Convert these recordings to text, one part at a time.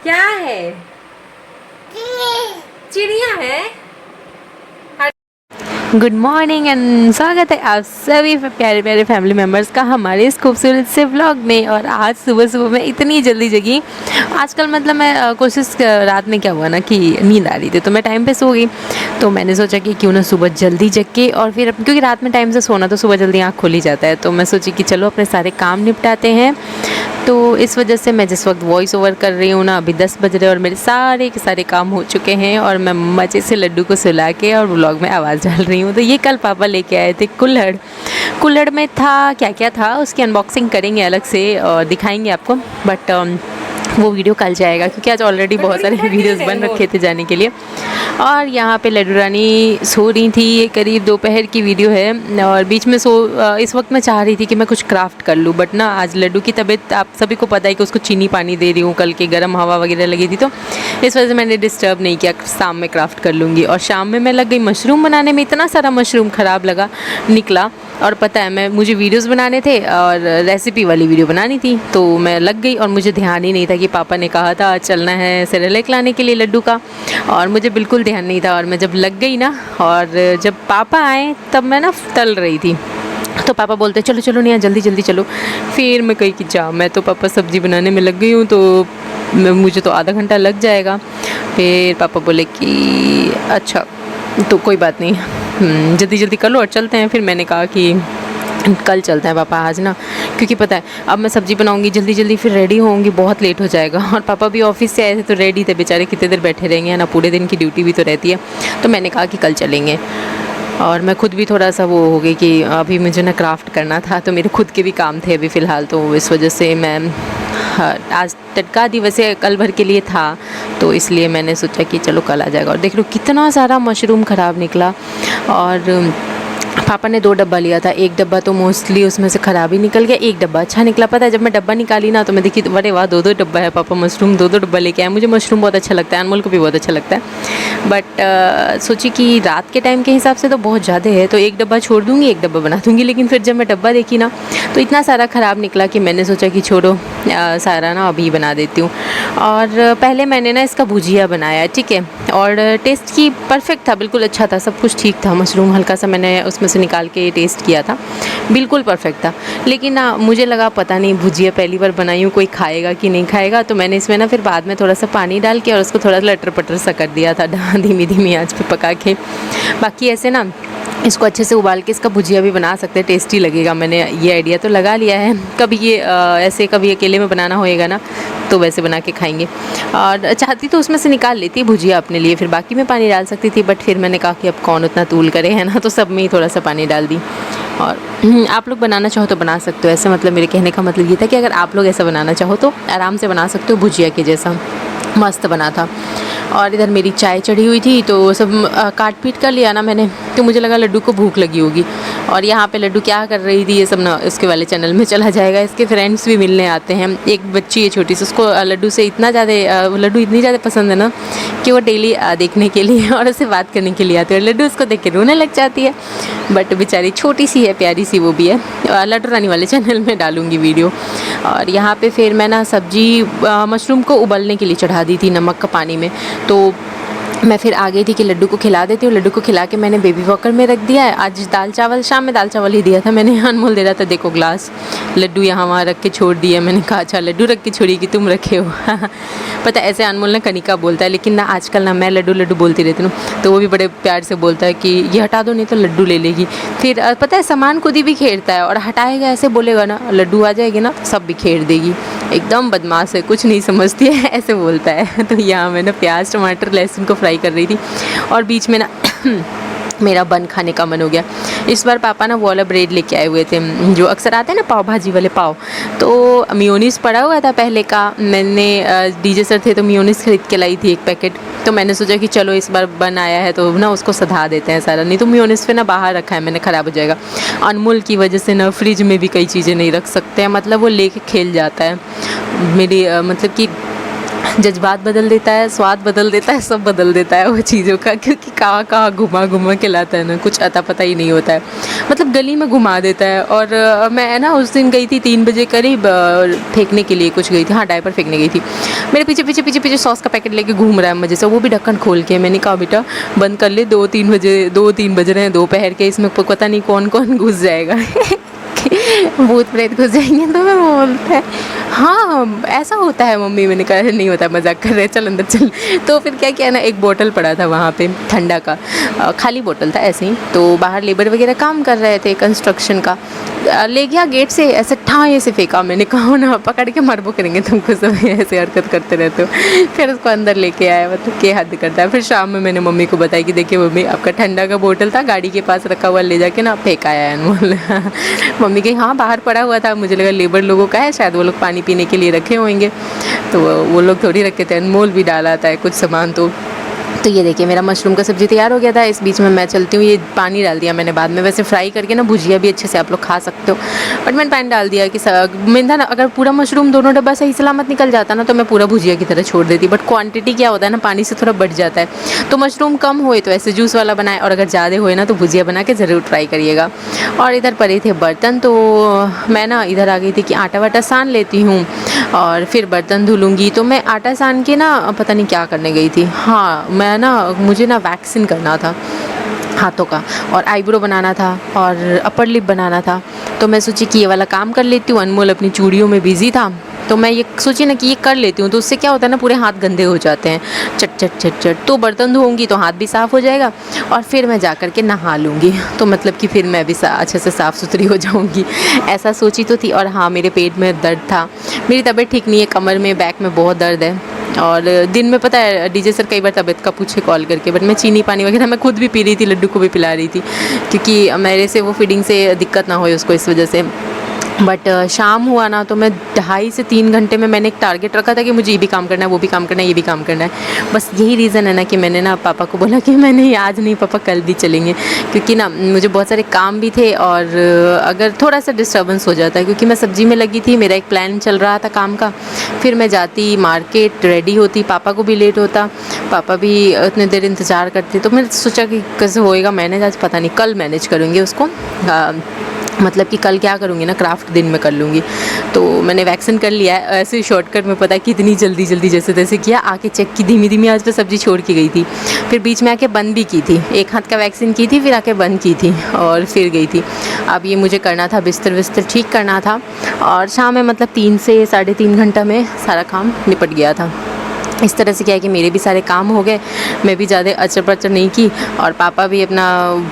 क्या है? चिड़िया है। गुड मॉर्निंग एंड स्वागत है आप सभी प्यारे प्यारे फैमिली मेम्बर्स का हमारे इस खूबसूरत से व्लॉग में। और आज सुबह सुबह मैं इतनी जल्दी जगी। आजकल मतलब मैं कोशिश रात में क्या हुआ ना कि नींद आ रही थी तो मैं टाइम पे सो गई। तो मैंने सोचा कि क्यों ना सुबह जल्दी जग के और फिर क्योंकि रात में टाइम से सोना तो सुबह जल्दी आँख खुल ही जाता है, तो मैं सोची कि चलो अपने सारे काम निपटाते हैं। तो इस वजह से मैं जिस वक्त वॉइस ओवर कर रही हूँ ना, अभी 10 बज रहे और मेरे सारे के सारे काम हो चुके हैं और मैं मज़े से लड्डू को सुला के और व्लॉग में आवाज़ डाल रही हूँ। तो ये कल पापा लेके आए थे कुल्हड़। कुल्हड़ में था क्या क्या था उसकी अनबॉक्सिंग करेंगे अलग से और दिखाएंगे आपको, बट वो वीडियो कल जाएगा क्योंकि आज ऑलरेडी बहुत सारे वीडियोस बन रखे थे जाने के लिए। और यहाँ पे लड्डू रानी सो रही थी, ये करीब दोपहर की वीडियो है। और बीच में इस वक्त मैं चाह रही थी कि मैं कुछ क्राफ्ट कर लूँ, बट ना आज लड्डू की तबीयत आप सभी को पता है कि उसको चीनी पानी दे रही हूँ, कल के गर्म हवा वगैरह लगी थी तो इस वजह से मैंने डिस्टर्ब नहीं किया। शाम में क्राफ्ट कर लूँगी। और शाम में मैं लग गई मशरूम बनाने में, इतना सारा मशरूम ख़राब निकला। और पता है मुझे वीडियोस बनाने थे और रेसिपी वाली वीडियो बनानी थी, तो मैं लग गई और मुझे ध्यान ही नहीं था कि पापा ने कहा था चलना है सेरेलैक लाने के लिए लड्डू का, और मुझे बिल्कुल ध्यान नहीं था। और मैं जब लग गई ना और जब पापा आए तब मैं ना तल रही थी, तो पापा बोलते चलो चलो नहीं जल्दी जल्दी चलो। फिर मैं कही कि जा, मैं तो पापा सब्ज़ी बनाने में लग गई हूँ तो मुझे तो आधा घंटा लग जाएगा। फिर पापा बोले कि अच्छा तो कोई बात नहीं, जल्दी जल्दी कर लो और चलते हैं। फिर मैंने कहा कि कल चलते हैं पापा आज ना, क्योंकि पता है अब मैं सब्ज़ी बनाऊंगी जल्दी जल्दी, फिर रेडी होंगी बहुत लेट हो जाएगा। और पापा भी ऑफिस से आए थे तो रेडी थे बेचारे, कितने देर बैठे रहेंगे, है ना, पूरे दिन की ड्यूटी भी तो रहती है। तो मैंने कहा कि कल चलेंगे। और मैं खुद भी थोड़ा सा वो हो गई कि अभी मुझे ना क्राफ्ट करना था, तो मेरे खुद के भी काम थे अभी फ़िलहाल, तो इस वजह से मैं आज टटका दिवस है कल भर के लिए था, तो इसलिए मैंने सोचा कि चलो कल आ जाएगा। और देख लो कितना सारा मशरूम ख़राब निकला। और पापा ने 2 डब्बा लिया था, एक डब्बा तो मोस्टली उसमें से ख़राब ही निकल गया, एक डब्बा अच्छा निकला। पता है जब मैं डब्बा निकाली ना तो मैं देखी अरे वाह 2-2 डब्बा है, पापा मशरूम 2-2 डब्बा लेके आए। मुझे मशरूम बहुत अच्छा लगता है, अनमोल को भी बहुत अच्छा लगता है, बट सोची कि रात के टाइम के हिसाब से तो बहुत ज़्यादा है, तो एक डब्बा छोड़ दूँगी एक डब्बा बना दूँगी। लेकिन फिर जब मैं डब्बा देखी ना तो इतना सारा ख़राब निकला कि मैंने सोचा कि छोड़ो सारा ना अभी बना देती हूँ। और पहले मैंने ना इसका भुजिया बनाया, ठीक है, और टेस्ट की परफेक्ट था, बिल्कुल अच्छा था, सब कुछ ठीक था। मशरूम हल्का सा मैंने उसमें से निकाल के टेस्ट किया था, बिल्कुल परफेक्ट था। लेकिन ना मुझे लगा पता नहीं भुजिया पहली बार बनाई हूँ कोई खाएगा कि नहीं खाएगा, तो मैंने इसमें ना फिर बाद में थोड़ा सा पानी डाल के और उसको थोड़ा लटर पटर सा कर दिया था धीमी धीमी आंच पे पका के। बाकी ऐसे ना इसको अच्छे से उबाल के इसका भुजिया भी बना सकते हैं, टेस्टी लगेगा। मैंने ये आइडिया तो लगा लिया है, कभी ये ऐसे कभी अकेले में बनाना होएगा ना तो वैसे बना के खाएंगे। और चाहती तो उसमें से निकाल लेती भुजिया अपने लिए, फिर बाकी में पानी डाल सकती थी, बट फिर मैंने कहा कि अब कौन उतना तूल करे, है ना, तो सब में ही थोड़ा सा पानी डाल दी। और आप लोग बनाना चाहो तो बना सकते हो, ऐसे मतलब मेरे कहने का मतलब ये था कि अगर आप लोग ऐसा बनाना चाहो तो आराम से बना सकते हो, भुजिया के जैसा मस्त बना था। और इधर मेरी चाय चढ़ी हुई थी तो सब काट पीट कर लिया ना मैंने, तो मुझे लगा लड्डू को भूख लगी होगी। और यहाँ पे लड्डू क्या कर रही थी ये सब ना इसके वाले चैनल में चला जाएगा, इसके फ्रेंड्स भी मिलने आते हैं। एक बच्ची है छोटी सी, उसको लड्डू से लड्डू इतनी ज़्यादा पसंद है ना कि वो डेली देखने के लिए और उससे बात करने के लिए आती है। लड्डू उसको देख के रोने लग जाती है, बट बेचारी छोटी सी है, प्यारी सी वो भी है। लड्डू रानी वाले चैनल में डालूँगी वीडियो। और यहाँ पे फिर मैं ना सब्जी मशरूम को उबलने के लिए चढ़ा दी थी नमक का पानी में, तो मैं फिर आ गई थी कि लड्डू को खिला देती हूँ। लड्डू को खिला के मैंने बेबी वॉकर में रख दिया है। आज दाल चावल, शाम में दाल चावल ही दिया था मैंने, अनमोल दे रहा था देखो ग्लास, लड्डू यहाँ वहाँ रख के छोड़ दिया। मैंने कहा अच्छा लड्डू रख के छोड़ी कि तुम रखे हो पता ऐसे अनमोल ना कनिका बोलता है, लेकिन ना आजकल ना मैं लड्डू लड्डू बोलती रहती हूँ, तो वो भी बड़े प्यार से बोलता है कि ये हटा दो नहीं तो लड्डू ले लेगी। फिर पता है सामान खुद ही भी खेड़ता है, और हटाएगा ऐसे बोलेगा ना लड्डू आ जाएगी ना सब भी खेड़ देगी, एकदम बदमाश है, कुछ नहीं समझती है ऐसे बोलता है। तो यहाँ मैं ना प्याज टमाटर लहसुन को फ्राई कर रही थी और बीच में ना मेरा बन खाने का मन हो गया। इस बार पापा ना वो वाला ब्रेड लेके आए हुए थे जो अक्सर आते हैं ना पाव भाजी वाले पाव, तो मियोनीस पड़ा हुआ था पहले का, मैंने डीजे सर थे तो मियोनीस खरीद के लाई थी 1 पैकेट। तो मैंने सोचा कि चलो इस बार बन आया है तो ना उसको सधा देते हैं सारा, नहीं तो मियोनीस पे ना बाहर रखा है मैंने, ख़राब हो जाएगा। अनमोल की वजह से ना फ्रिज में भी कई चीज़ें नहीं रख सकते हैं, मतलब वो लेके खेल जाता है। मेरी मतलब कि जज्बात बदल देता है, स्वाद बदल देता है, सब बदल देता है वो चीज़ों का, क्योंकि कहाँ कहाँ घुमा घुमा के लाता है ना, कुछ अता पता ही नहीं होता है। मतलब गली में घुमा देता है। और मैं ना उस दिन गई थी 3 बजे करीब, फेंकने के लिए कुछ गई थी, हाँ डायपर फेंकने गई थी। मेरे पीछे पीछे पीछे पीछे सॉस का पैकेट लेके घूम रहा है मज़े से, वो भी ढक्कन खोल के। मैंने कहा बेटा बंद कर ले, 2-3 बज रहे हैं दोपहर के, इसमें पता नहीं कौन कौन घुस जाएगा भूत प्रेत घुस जाएंगे। तो मैं बोलता है हाँ ऐसा होता है मम्मी। मैंने कहा नहीं होता, मजाक कर रहे हैं, चल अंदर चल। तो फिर क्या किया ना, एक बोतल पड़ा था वहाँ पे ठंडा का, खाली बोतल था ऐसे ही। तो बाहर लेबर वगैरह काम कर रहे थे कंस्ट्रक्शन का, ले गया गेट से ऐसे ठाए से फेंका। मैंने कहा ना पकड़ के मरबो करेंगे तुमको, सब ऐसे हरकत करते रहते हो। फिर उसको अंदर लेके आया, मतलब के हद करता है। फिर शाम में मैंने मम्मी को बताया कि देखिए मम्मी आपका ठंडा का बोतल था गाड़ी के पास रखा हुआ, ले जाके ना फेंकाया है अनमोल। मम्मी कही हाँ बाहर पड़ा हुआ था, मुझे लगा लेबर लोगों का है, शायद वो लोग पानी पीने के लिए रखे होंगे, तो वो लोग थोड़ी रखे थे, अनमोल भी डाला था कुछ सामान। तो ये देखिए मेरा मशरूम का सब्ज़ी तैयार हो गया था। इस बीच में मैं चलती हूँ, ये पानी डाल दिया मैंने बाद में, वैसे फ्राई करके ना भुजिया भी अच्छे से आप लोग खा सकते हो, बट मैंने पानी डाल दिया कि मैंने ना अगर पूरा मशरूम दोनों डब्बा सही सलामत निकल जाता ना तो मैं पूरा भुजिया की तरह छोड़ देती, बट क्वांटिटी क्या होता है ना पानी से थोड़ा बढ़ जाता है। तो मशरूम कम हुए तो ऐसे जूस वाला बनाए, और अगर ज़्यादा हुए ना तो भुजिया बना के ज़रूर ट्राई करिएगा। और इधर पड़े थे बर्तन, तो मैं ना इधर आ गई थी कि आटा वाटा सान लेती हूँ और फिर बर्तन धुलूँगी। तो मैं आटा सान के ना पता नहीं क्या करने गई थी, हाँ मैं ना मुझे ना वैक्सिन करना था हाथों का, और आईब्रो बनाना था, और अपर लिप बनाना था। तो मैं सोची कि ये वाला काम कर लेती हूँ। अनमोल अपनी चूड़ियों में बिज़ी था, तो मैं ये सोची ना कि ये कर लेती हूँ, तो उससे क्या होता है ना पूरे हाथ गंदे हो जाते हैं, चट चट चट चट। तो बर्तन धोऊंगी तो हाथ भी साफ़ हो जाएगा, और फिर मैं जा कर के नहा लूँगी, तो मतलब कि फिर मैं भी अच्छे से साफ़ सुथरी हो जाऊँगी, ऐसा सोची तो थी। और हाँ मेरे पेट में दर्द था, मेरी तबीयत ठीक नहीं है, कमर में बैक में बहुत दर्द है। और दिन में पता है डीजे सर कई बार तबीयत का पूछे कॉल करके, बट मैं चीनी पानी वगैरह मैं खुद भी पी रही थी, लड्डू को भी पिला रही थी, क्योंकि मेरे से वो फीडिंग से दिक्कत ना हो उसको, इस वजह से। बट शाम हुआ ना तो मैं 2.5 से 3 घंटे में मैंने एक टारगेट रखा था कि मुझे ये भी काम करना है, वो भी काम करना है, ये भी काम करना है। बस यही रीज़न है ना कि मैंने ना पापा को बोला कि मैं नहीं आज नहीं पापा कल भी चलेंगे, क्योंकि ना मुझे बहुत सारे काम भी थे, और अगर थोड़ा सा डिस्टर्बेंस हो जाता है, क्योंकि मैं सब्ज़ी में लगी थी, मेरा एक प्लान चल रहा था काम का। फिर मैं जाती मार्केट, रेडी होती, पापा को भी लेट होता, पापा भी इतने देर इंतज़ार करते। तो मैंने सोचा कि कैसे होएगा मैनेज, आज पता नहीं कल मैनेज करूँगी उसको, मतलब कि कल क्या करूँगी ना क्राफ्ट दिन में कर लूँगी। तो मैंने वैक्सीन कर लिया है, ऐसे शॉर्टकट में पता है कि इतनी जल्दी जल्दी जैसे तैसे किया, आके चेक की धीमी धीमी आज तो सब्ज़ी छोड़ के गई थी, फिर बीच में आके बंद भी की थी, एक हाथ का वैक्सीन की थी, फिर आके बंद की थी और फिर गई थी। अब ये मुझे करना था, बिस्तर विस्तर ठीक करना था, और शाम में मतलब 3 से 3.5 घंटा में सारा काम निपट गया था। इस तरह से क्या है कि मेरे भी सारे काम हो गए, मैं भी ज़्यादा अचर पचर नहीं की, और पापा भी अपना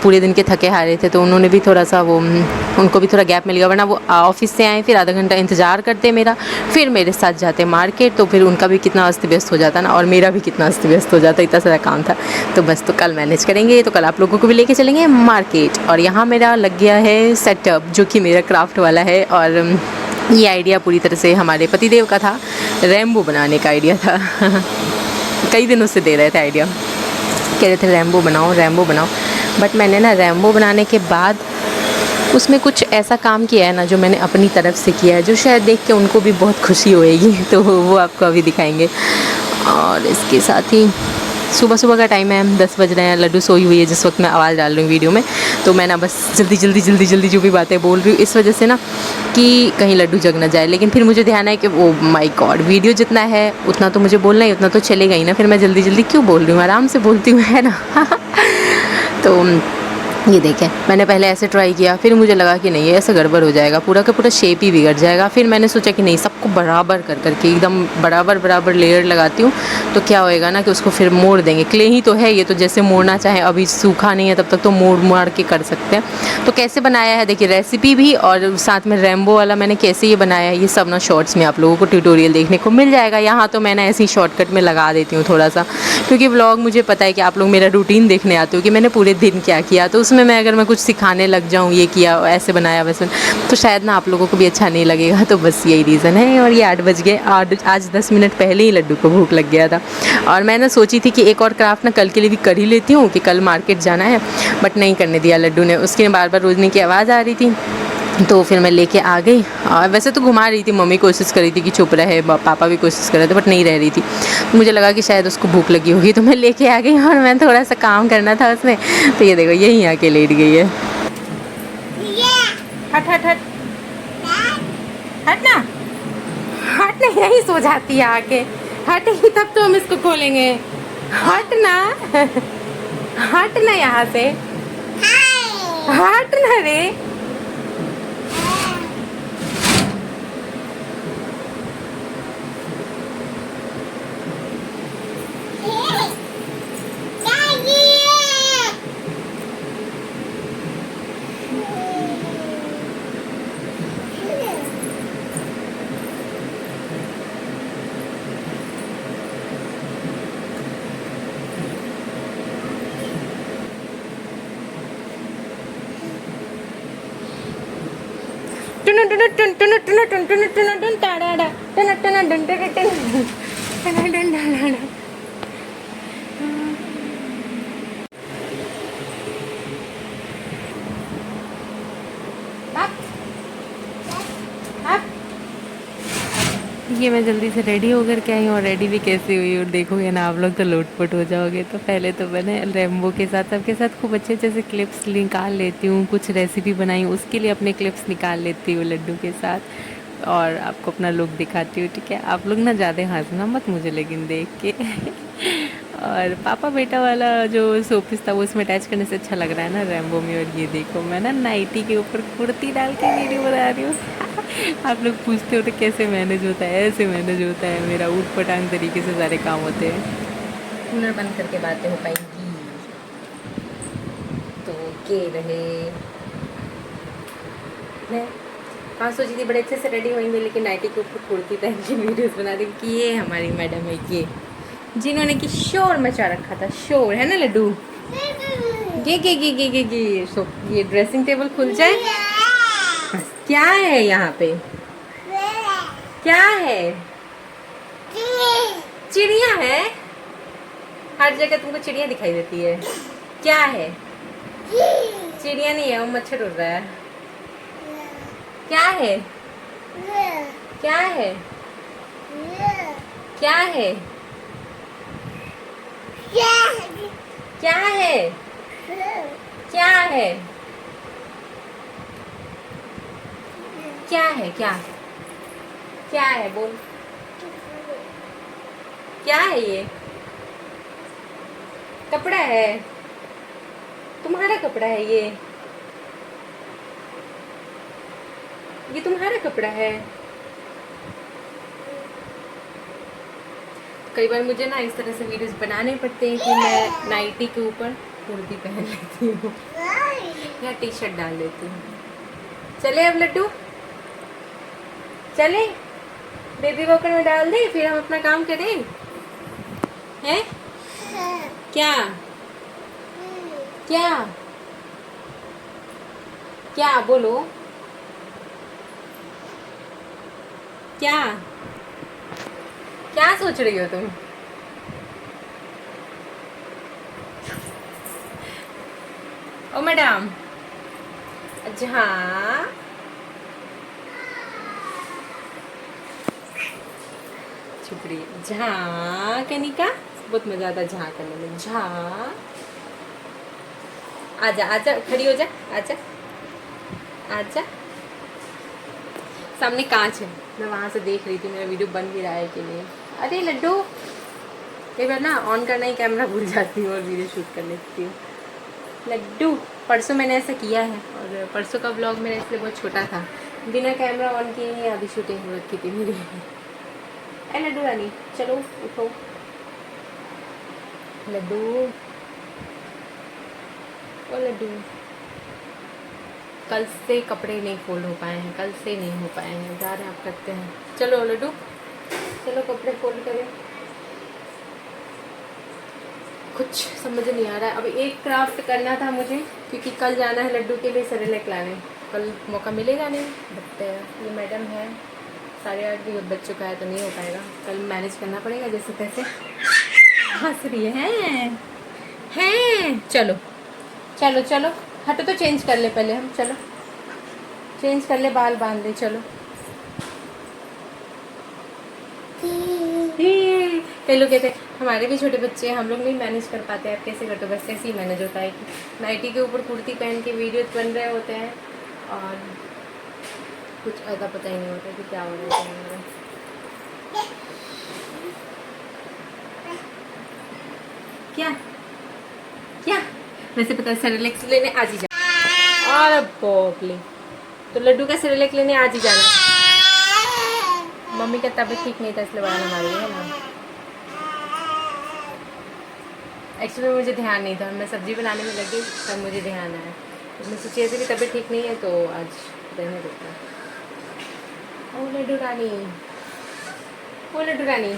पूरे दिन के थके हारे थे, तो उन्होंने भी थोड़ा सा वो उनको भी थोड़ा गैप मिल गया, वरना वो ऑफिस से आए फिर आधा घंटा इंतज़ार करते मेरा, फिर मेरे साथ जाते मार्केट, तो फिर उनका भी कितना अस्त व्यस्त हो जाता ना, और मेरा भी कितना अस्त व्यस्त हो जाता, इतना सारा काम था। तो बस तो कल मैनेज करेंगे, तो कल आप लोगों को भी लेके चलेंगे मार्केट। और यहाँ मेरा लग गया है सेटअप, जो कि मेरा क्राफ्ट वाला है, और ये आइडिया पूरी तरह से हमारे पतिदेव का था, रैम्बो बनाने का आइडिया था। कई दिनों से दे रहे थे आइडिया, कह रहे थे रैम्बो बनाओ रैम्बो बनाओ, बट मैंने ना रैम्बो बनाने के बाद उसमें कुछ ऐसा काम किया है ना जो मैंने अपनी तरफ से किया है, जो शायद देख के उनको भी बहुत खुशी होएगी, तो वो आपको अभी दिखाएंगे। और इसके साथ ही सुबह सुबह का टाइम है, 10 बज रहे हैं, लड्डू सोई हुई है जिस वक्त मैं आवाज़ डाल रही हूँ वीडियो में, तो मैं ना बस जल्दी जो भी बातें बोल रही हूँ इस वजह से ना कि कहीं लड्डू जग ना जाए। लेकिन फिर मुझे ध्यान है कि ओ माय गॉड, वीडियो जितना है उतना तो मुझे बोलना ही, उतना तो चलेगा ही ना, फिर मैं जल्दी क्यों बोल रही हूँ, आराम से बोलती हूँ, है ना। तो ये देखें, मैंने पहले ऐसे ट्राई किया, फिर मुझे लगा कि नहीं ऐसे गड़बड़ हो जाएगा, पूरा का पूरा शेप ही बिगड़ जाएगा। फिर मैंने सोचा कि नहीं, सबको बराबर कर करके एकदम बराबर लेयर लगाती हूँ, तो क्या होएगा ना कि उसको फिर मोड़ देंगे। क्ले ही तो है ये, तो जैसे मोड़ना चाहे, अभी सूखा नहीं है तब तक तो मोड़ के कर सकते हैं। तो कैसे बनाया है देखिए, रेसिपी भी और साथ में रैम्बो वाला मैंने कैसे ये बनाया है, ये सब ना शॉर्ट्स में आप लोगों को ट्यूटोरियल देखने को मिल जाएगा। यहाँ तो मैंने ऐसे ही शॉर्टकट में लगा देती हूँ थोड़ा सा, क्योंकि व्लॉग मुझे पता है कि आप लोग मेरा रूटीन देखने आते हो कि मैंने पूरे दिन क्या किया, तो उसमें मैं अगर मैं कुछ सिखाने लग जाऊँ, ये किया ऐसे बनाया वैसे, तो शायद ना आप लोगों को भी अच्छा नहीं लगेगा। तो बस यही रीज़न है। और ये 8 बज गए, आज 10 मिनट पहले ही लड्डू को भूख लग गया था, और मैंने सोची थी कि एक और क्राफ्ट ना कल के लिए भी कर ही लेती हूँ कि कल मार्केट जाना है, बट नहीं करने दिया लड्डू ने। उसके बार रोजनी की आवाज़ आ रही थी, तो फिर मैं लेके आ गई। और वैसे तो घुमा रही थी, मम्मी कोशिश कर रही थी कि चुप रहे, पापा भी कोशिश कर रहे थे, बट नहीं रह रही थी। मुझे लगा कि शायद उसको भूख लगी होगी, तो मैं लेके आ गई और मैं थोड़ा सा काम करना था उसमें। तो ये देखो यहीं आके लेट गई है। हट हट हट हट ना, हट ना, यहीं सो जाती है आके। हटेगी तब तो हम इसको खोलेंगे। हट ना, हट ना यहाँ से, हट ना रे। ये मैं जल्दी से रेडी होकर के आई हूँ, और रेडी भी कैसे हुई और देखोगे ना आप लोग तो लोटपोट हो जाओगे। तो पहले तो मैंने रेम्बो के साथ, सबके साथ खूब अच्छे अच्छे से क्लिप्स निकाल लेती हूँ। कुछ रेसिपी बनाई हूँ उसके लिए अपने क्लिप्स निकाल लेती हूँ लड्डू के साथ, और आपको अपना लुक दिखाती हूँ। ठीक है, आप लोग ना ज़्यादा हंसना मत मुझे लेकिन देख के। और पापा बेटा वाला जो शोपीस था वो इसमें अटैच करने से अच्छा लग रहा है ना रेम्बो में। और ये देखो मैं ना नाइटी के ऊपर कुर्ती डाल के वीडियो बना रही हूँ। आप लोग पूछते हो तो कैसे मैनेज होता है, ऐसे मैनेज होता है मेरा, ऊट पटांग तरीके से सारे काम होते हैं। कूलर बंद करके बातें हो पाएंगी तो के रहे। मैं हाँ सोची थी बड़े अच्छे से रेडी होंगे, लेकिन नाइटी के ऊपर कुर्ती पहन के वीडियोस बना रही कि ये हमारी मैडम है, ये जिन्होंने कि शोर मचा रखा था। शोर है ना लड्डू, गे सो ये ड्रेसिंग टेबल खुल जाए। क्या है यहाँ पे, क्या है, चिड़िया है। हर जगह तुमको चिड़िया दिखाई देती है। क्या है, चिड़िया नहीं है, वो मच्छर उड़ रहा है। क्या है, क्या है, क्या है, क्या है, क्या है, क्या है, क्या क्या है, बोल क्या है। ये कपड़ा है, तुम्हारा कपड़ा है ये तुम्हारा कपड़ा है। कई बार मुझे ना इस तरह से वीडियोस बनाने पड़ते हैं कि मैं नाइटी के ऊपर कुर्ती पहन लेती हूँ या टी शर्ट डाल लेती हूँ। चले अब लड्डू, चले बेबी वॉकर में डाल दे, फिर हम अपना काम करें। हैं क्या, क्या, क्या बोलो, क्या क्या सोच रही हो तुम। ओ मैडम, जहाँ छुप रही है, जहाँ कनिका बहुत मजा आता है जहाँ करने में। जहाँ आजा आजा, खड़ी हो जा, आजा आजा। सामने कांच है, मैं वहाँ से देख रही थी मेरा वीडियो बन भी रहा है कि नहीं। अरे लड्डू, कई बार ना ऑन करना ही कैमरा भूल जाती हूँ और वीडियो शूट कर लेती हूँ। लड्डू, परसों मैंने ऐसा किया है, और परसों का ब्लॉग मेरा इसलिए बहुत छोटा था, बिना कैमरा ऑन किए ही आधी शूटिंग हो रखी थी मेरी। ए लड्डू रानी, चलो उठो लड्डू, ओ लड्डू। कल से कपड़े नहीं फोल्ड हो पाए हैं, कल से नहीं हो पाए हैं, जा रहे हैं आप करते हैं। चलो लड्डू, चलो कपड़े फोल्ड करें। कुछ समझ नहीं आ रहा है। अब एक क्राफ्ट करना था मुझे, क्योंकि कल जाना है लड्डू के लिए सेरेलैक लाने। कल मौका मिलेगा नहीं, बट ये मैडम है 8:30 भी बज चुका है तो नहीं हो पाएगा। कल मैनेज करना पड़ेगा जैसे तैसे। हंस रही है। चलो चलो चलो, हटो तो चेंज कर ले पहले हम। चलो चेंज कर ले, बाल बांध ले, चलो। कई लोग कहते हैं हमारे भी छोटे बच्चे हैं, हम लोग नहीं मैनेज कर पाते, आप कैसे करते हो? बस ऐसे ही मैनेज होता है कि नाइटी के ऊपर कुर्ती पहन के वीडियो बन रहे होते हैं और कुछ अता पता ही नहीं होता कि क्या हो रहा है। क्या क्या वैसे पता है सेरेलेक्स लेने आज ही जाना। और बोकली तो लड्डू का सेरेलेक्स लेने आज ही जाना। मम्मी का तबीयत ठीक नहीं था इसलिए बनाना मारी है ना। एक्चुअली मुझे ध्यान नहीं था, मैं सब्जी बनाने में लगी तब मुझे ध्यान आया। तो मैं सोची ऐसे भी तबीयत ठीक नहीं है तो आज रहने देता। ओ लड्डू रानी, ओ लड्डू रानी,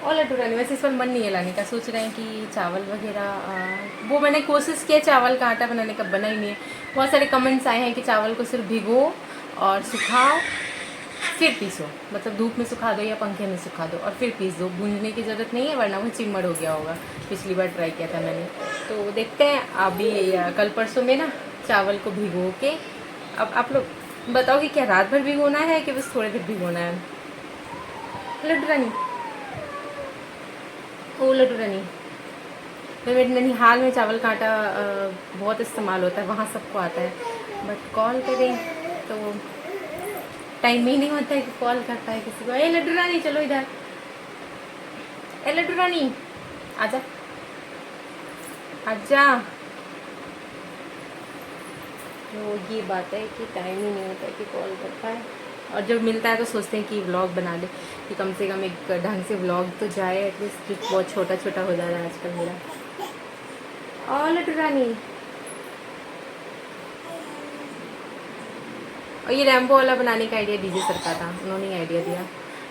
ओ लड्डू रानी। वैसे इस पर मन नहीं है लाने का, सोच रहे हैं कि चावल वगैरह वो मैंने कोशिश किया चावल का आटा बनाने का, बना ही नहीं है। बहुत सारे कमेंट्स आए हैं कि चावल को सिर्फ भिगो और सुखाओ फिर पीसो, मतलब धूप में सुखा दो या पंखे में सुखा दो और फिर पीस दो, भूनने की ज़रूरत नहीं है वरना वो चिमड़ हो गया होगा। पिछली बार ट्राई किया था मैंने, तो देखते हैं अभी कल परसों में ना चावल को भिगो के। अब आप लोग बताओ कि क्या रात भर भिगोना है कि बस थोड़ी देर भिगोना है? लड्डू रानी, ओ लड्डू रानी। मेरे ननिहाल में चावल का आटा बहुत इस्तेमाल होता है, वहाँ सबको आता है, बट कॉल करें तो टाइम ही नहीं होता है कि कॉल कर पाए किसी को। ए लड्डू रानी चलो इधर, ए लड्डू रानी आजा आजा। तो ये बात है कि टाइम ही नहीं होता है कि कॉल कर पाए, और जब मिलता है तो सोचते हैं कि व्लॉग बना ले, कि कम से कम एक ढंग से व्लॉग तो जाए एटलीस्ट, जो बहुत छोटा छोटा हो जा रहा है आजकल मेरा। और लड्डू रानी, और ये रैम्बो वाला बनाने का आइडिया डीजे सर का था, उन्होंने आइडिया दिया,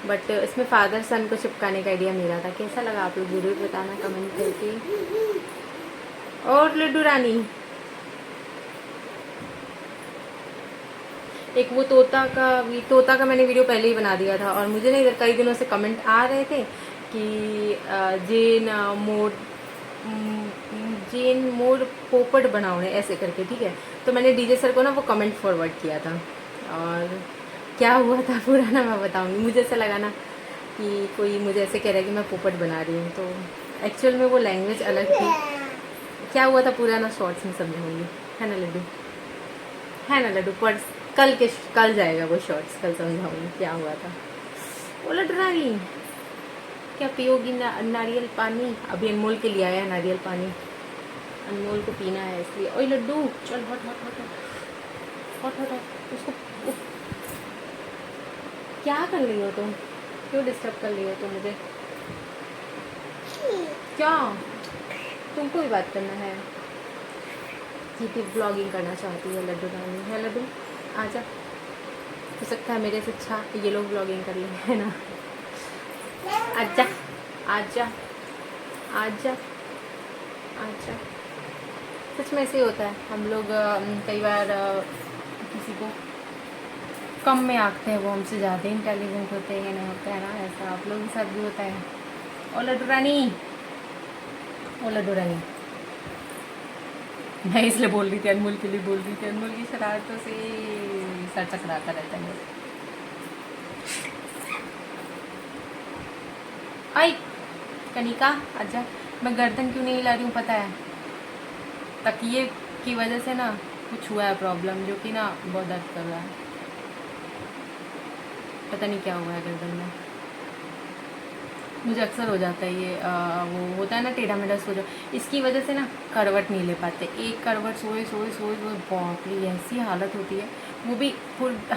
बट इसमें फादर सन को चिपकाने का आइडिया मेरा था। कैसा लगा आप लोग जरूर बताना कमेंट करके। और लड्डू रानी, एक वो तोता का मैंने वीडियो पहले ही बना दिया था, और मुझे ना इधर कई दिनों से कमेंट आ रहे थे कि जेन मोड पोपट बनाओ ऐसे करके, ठीक है। तो मैंने डीजे सर को ना वो कमेंट फॉरवर्ड किया था, और क्या हुआ था पूरा ना मैं बताऊंगी। मुझे ऐसा लगा ना कि कोई मुझे ऐसे कह रहा है कि मैं पोपट बना रही हूँ, तो एक्चुअल में वो लैंग्वेज अलग थी। क्या हुआ था पूरा ना शॉर्ट्स में समझाऊंगी, है ना लड्डू, है ना लड्डू। पर कल जाएगा वो शॉर्ट्स, कल समझाऊंगी क्या हुआ था। वो लड्डू रानी क्या पियोगी नारियल पानी? अभी अनमोल के लिए आया नारियल पानी, अनमोल को पीना है इसलिए। ओए लड्डू चल हट हट हट हट हट हट उसको। क्या कर रही हो तुम? क्यों डिस्टर्ब कर रही हो तुम मुझे? क्या तुमको भी बात करना है? जीपी ब्लॉगिंग करना चाहती है लड्डू रानी, है लड्डू आजा। हो सकता है मेरे से अच्छा ये लोग ब्लॉगिंग कर लें, है ना। आजा आजा आजा आजा। सच में ऐसे ही होता है, हम लोग कई बार किसी को कम में आंकते हैं, वो हमसे ज़्यादा इंटेलिजेंट होते हैं, नहीं होता है ना, ऐसा आप लोगों के साथ भी होता है। ओ लड्डू रानी, ओ लड्डू रानी, मैं इसलिए बोल रही थी, अनमोल के लिए बोल रही थी। अनमोल की शरारतों से सर चकराता रहता है। आई कनिका आजा। मैं गर्दन क्यों नहीं हिला रही हूँ पता है? तकिए की वजह से ना कुछ हुआ है प्रॉब्लम, जो कि ना बहुत दर्द कर रहा है, पता नहीं क्या हुआ है गर्दन में। मुझे अक्सर हो जाता है ये वो होता है ना टेढ़ा मेढ़ा सो जाओ, इसकी वजह से ना करवट नहीं ले पाते। एक करवट सोए सोए सोए सोए बाप रे ऐसी हालत होती है, वो भी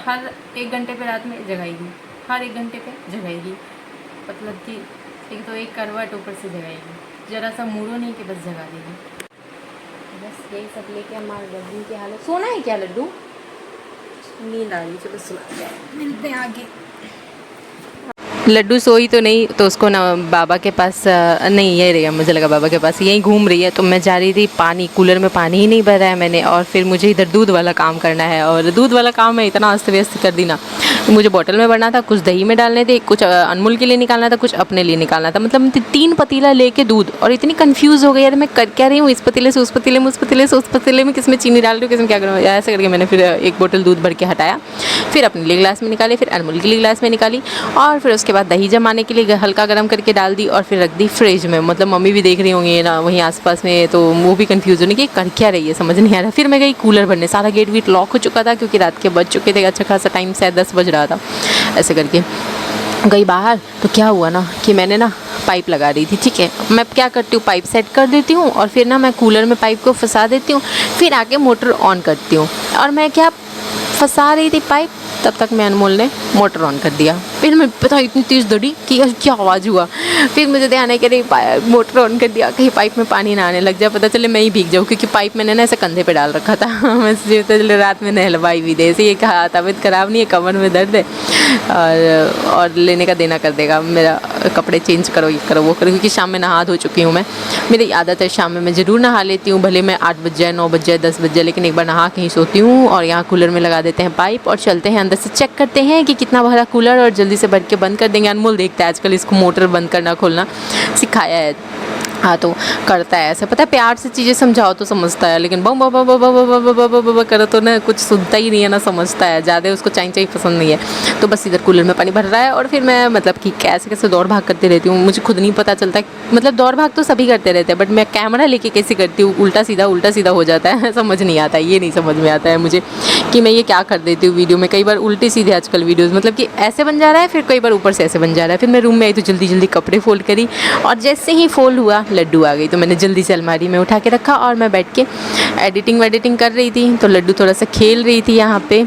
हर 1 घंटे पे रात में जगाएगी, हर 1 घंटे पे जगाएगी, मतलब कि एक तो एक करवट ऊपर से जगाएगी, ज़रा सा मुड़ो नहीं कि बस जगा देगी। बस यही सब लेके हमारे लड्डू की हालत। सोना है क्या लड्डू? नींद आ रही, चलो सुना जाए, मिलते हैं आगे। लड्डू सोई तो नहीं, तो उसको ना बाबा के पास नहीं यही रही है, मुझे लगा बाबा के पास यहीं घूम रही है, तो मैं जा रही थी, पानी कूलर में पानी ही नहीं भरा है मैंने, और फिर मुझे इधर दूध वाला काम करना है, और दूध वाला काम मैं इतना अस्त व्यस्त कर दी ना, मुझे बॉटल में भरना था, कुछ दही में डालने थे, कुछ अनमोल के लिए निकालना था, कुछ अपने लिए निकालना था। मतलब 3 पतीला लेके दूध, और इतनी कंफ्यूज हो गई यार मैं कर क्या रही हूँ, इस पतीले से उस पतीले में, उस पतीले से उस पतीले में, किस में चीनी डाल रही हूँ, किस में क्या करूँ। ऐसे करके मैंने फिर एक बोतल दूध भर के हटाया, फिर अपने लिए गिलास में निकाली, फिर अनमोल के लिए गिलास में निकाली, और फिर उसके बाद दही जमाने के लिए हल्का गर्म करके डाल दी और फिर रख दी फ्रिज में। मतलब मम्मी भी देख रही होंगी ना वहीं आसपास में, तो वो भी कंफ्यूज होने की कर क्या रही है, समझ नहीं आ रहा। फिर मैं गई कूलर भरने, सारा गेट वीट लॉक हो चुका था क्योंकि रात के बज चुके थे, अच्छा खासा टाइम, शायद 10 बज रहा था। ऐसे करके गई बाहर, तो क्या हुआ ना कि मैंने ना पाइप लगा रही थी, ठीक है। मैं क्या करती हूँ, पाइप सेट कर देती हूँ और फिर ना मैं कूलर में पाइप को फंसा देती हूँ, फिर आके मोटर ऑन करती हूँ। और मैं क्या फंसा रही थी पाइप, तब तक मैं अनमोल ने मोटर ऑन कर दिया। फिर मैं पता इतनी तेज़ दौड़ी कि क्या आवाज़ हुआ, फिर मुझे ध्यान है कि नहीं मोटर ऑन कर दिया, कहीं पाइप में पानी ना आने लग जाए, पता चले मैं ही भीग जाऊँ, क्योंकि पाइप मैंने ना ऐसे कंधे पे डाल रखा था। मैं पता चले रात में नहलवाई भी दे, ऐसे ये कहा तबीयत ख़राब नहीं है, कमर में दर्द है और लेने का देना कर देगा, मेरा कपड़े चेंज करो, ये करो वो करो, क्योंकि शाम में नहा धो चुकी हूँ मैं। मेरी आदत है शाम में मैं ज़रूर नहा लेती हूँ, भले मैं 8 बज जाए, 9 बज जाए, 10 बज जाए, लेकिन एक बार नहा के ही सोती हूँ। और यहाँ कूलर में लगा देते हैं पाइप और चलते हैं अंदर से, चेक करते हैं कि कितना भरा कूलर, और जल्दी से भर के बंद कर देंगे। अनमोल देखता है आजकल, इसको मोटर बंद करना खोलना सिखाया है, हाँ तो करता है ऐसे। पता है प्यार से चीज़ें समझाओ तो समझता है, लेकिन बम बम बम बम बम करो तो ना कुछ सुनता ही नहीं है, ना समझता है, ज़्यादा उसको चाई चाई पसंद नहीं है। तो बस इधर कूलर में पानी भर रहा है और फिर मैं मतलब कि कैसे कैसे दौड़ भाग करती रहती हूँ, मुझे खुद नहीं पता चलता। मतलब दौड़ भाग तो सभी करते रहते हैं, बट मैं कैमरा लेके कैसे करती हूँ, उल्टा सीधा हो जाता है। समझ नहीं आता, ये नहीं समझ में आता है मुझे कि मैं ये क्या कर देती हूँ वीडियो में। कई बार उल्टे सीधे आजकल वीडियोज़, मतलब कि ऐसे बन जा रहा है, फिर कई बार ऊपर से ऐसे बन जा रहा है। फिर मैं रूम में आई तो जल्दी जल्दी कपड़े फोल्ड करी, और जैसे ही फोल्ड हुआ लड्डू आ गई, तो मैंने जल्दी से अलमारी में उठा के रखा और मैं बैठ के एडिटिंग कर रही थी। तो लड्डू थोड़ा सा खेल रही थी यहाँ पे,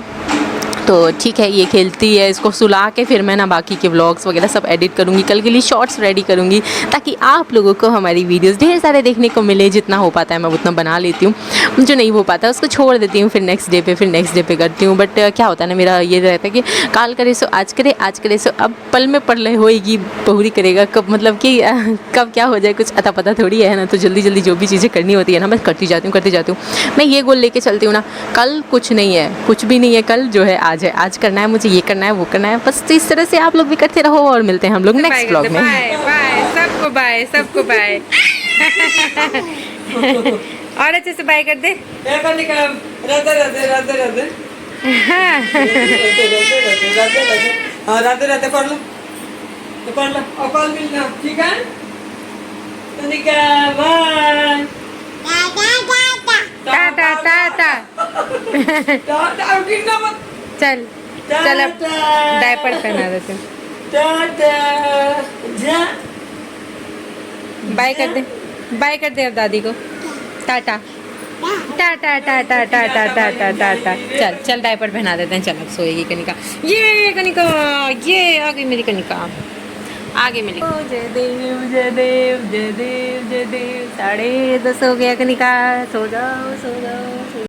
तो ठीक है ये खेलती है, इसको सुला के फिर मैं ना बाकी के व्लॉग्स वगैरह सब एडिट करूँगी, कल के लिए शॉर्ट्स रेडी करूँगी, ताकि आप लोगों को हमारी वीडियोस ढेर सारे देखने को मिले। जितना हो पाता है मैं उतना बना लेती हूँ, जो नहीं हो पाता उसको छोड़ देती हूँ, फिर नेक्स्ट डे पे करती हूँ। बट क्या होता है ना, मेरा ये रहता है कि काल करे सो आज करे, आज करे सो अब, पल में पड़ रहे होएगी बहुरी करेगा कब, मतलब कि कब क्या हो जाए कुछ अता पता थोड़ी है ना। तो जल्दी जल्दी जो भी चीज़ें करनी होती है ना, मैं करती जाती हूँ। मैं ये गोल लेके चलती हूँ ना, कल कुछ नहीं है, कुछ भी नहीं है, कल जो है आज है, आज करना है मुझे, ये करना है वो करना है, बस इस तरह से आप लोग भी करते रहो। और मिलते हैं हम लोग नेक्स्ट व्लॉग में। बाय बाय सबको, बाय सबको, बाय। और अच्छे से बाय कर दे। राधे राधे राधे राधे हाँ राधे राधे पढ़ लो और कॉल मिलना, ठीक है। बाय टाटा टाटा। चल चल अब डायपर पहना देते। बाय कर दे, बाय कर दे अब दादी को, टाटा टाटा टाटा टाटा टाटा टाटा। चल चल डायपर पहना देते हैं, चल अब सोएगी कनिका। ये कनिका, ये आ गई मेरी कनिका, आ गई मेरी। जय देव जय देव जय देव जय देव। 10:30 हो गया कनिका, सो जाओ सो जाओ।